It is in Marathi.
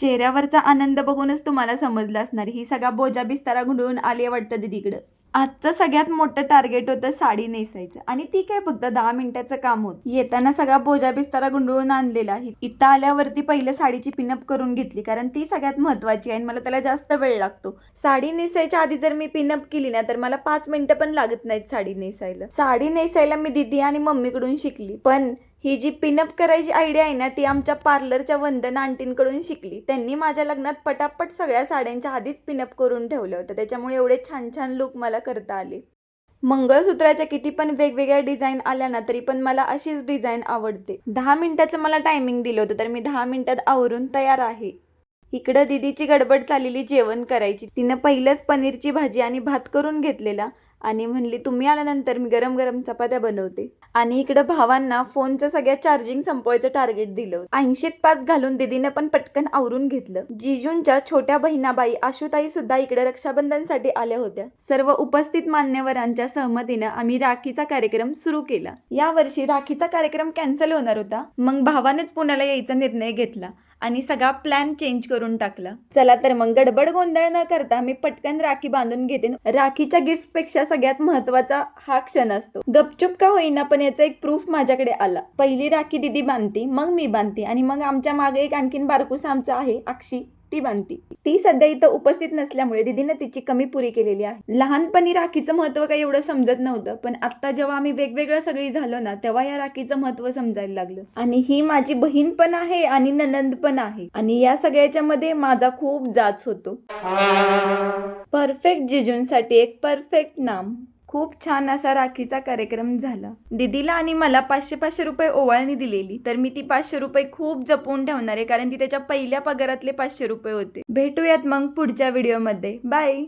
चेहऱ्यावरचा आनंद बघूनच तुम्हाला समजलं असणार ही सगळा बोजा बिस्तारा गुंडळून आली वाटतं दीदीकडं. आजचं सगळ्यात मोठं टार्गेट होतं साडी नेसायचं आणि ती काय फक्त 10 मिनिटाचं काम होतं. येताना सगळा बोजा बिस्तारा गुंडळून आणलेला. इथं आल्यावरती पहिलं साडीची पिनअप करून घेतली कारण ती सगळ्यात महत्वाची आहे आणि मला त्याला जास्त वेळ लागतो. साडी नेसायच्या आधी जर मी पिनअप केली ना तर मला 5 मिनिटं पण लागत नाहीत साडी नेसायला. साडी नेसायला मी दीदी आणि मम्मीकडून शिकली, पण ही जी पिनअप करायची आयडिया आहे ना ती आमच्या पार्लरच्या वंदना आंटींकडून शिकली. त्यांनी माझ्या लग्नात पटापट सगळ्या साड्यांच्या आधीच पिनअप करून ठेवलं होतं, त्याच्यामुळे एवढे छान छान लुक मला करता आले. मंगळसूत्राच्या किती पण वेगवेगळ्या डिझाईन आल्या ना तरी पण मला अशीच डिझाईन आवडते. 10 मिनिटाचं मला टायमिंग दिलं होतं तर मी 10 मिनिटात आवरून तयार आहे. इकडं दीदीची गडबड चाललेली जेवण करायची. तिनं पहिलंच पनीरची भाजी आणि भात करून घेतलेला आणि म्हणली तुम्ही आल्यानंतर मी गरम गरम चपात्या बनवते. आणि इकडं भावांना फोनचं सगळ्या चार्जिंग संपवायचं टार्गेट दिलं. 80त 5 घालून दीदीनं पण पटकन आवरून घेतलं. जिजूंच्या छोट्या बहिणाबाई आशुताई सुद्धा इकडे रक्षाबंधनसाठी आल्या होत्या. सर्व उपस्थित मान्यवरांच्या सहमतीनं आम्ही राखीचा कार्यक्रम सुरू केला. यावर्षी राखीचा कार्यक्रम कॅन्सल होणार होता, मग भावानेच पुण्याला यायचा निर्णय घेतला आणि सगळा प्लॅन चेंज करून टाकला. चला तर मग गडबड गोंधळ न करता मी पटकन राखी बांधून घेते. राखीच्या गिफ्ट पेक्षा सगळ्यात महत्वाचा हा क्षण असतो. गपचूप का होईना पण याचा एक प्रूफ माझ्याकडे आला. पहिली राखी दीदी बांधते, मग मी बांधते आणि मग आमच्या मागे एक आणखीन बारकूस आमचं आहे अक्षी, ती बांधती. ती सध्या इथं उपस्थित नसल्यामुळे दीदीनं तिची कमी पुरी केलेली आहे. लहानपणी राखीचं महत्व काही एवढं समजत नव्हतं, पण आता जेव्हा आम्ही वेगवेगळं सगळी झालो ना तेव्हा या राखीचं महत्व समजायला लागलं. आणि ही माझी बहीण पण आहे आणि ननंद पण आहे आणि या सगळ्याच्या मध्ये माझा खूप जाच होतो. परफेक्ट जिजूंसाठी एक परफेक्ट नाम. खूप छान असा राखीचा कार्यक्रम झाला. दीदीला आणि मला 500-500 रुपये ओवाळणी दिलेली, तर मी ती 500 रुपये खूप जपून ठेवणार आहे कारण ती त्याच्या पहिल्या पगारातले 500 रुपये होते. भेटूयात मग पुढच्या व्हिडिओमध्ये. बाय.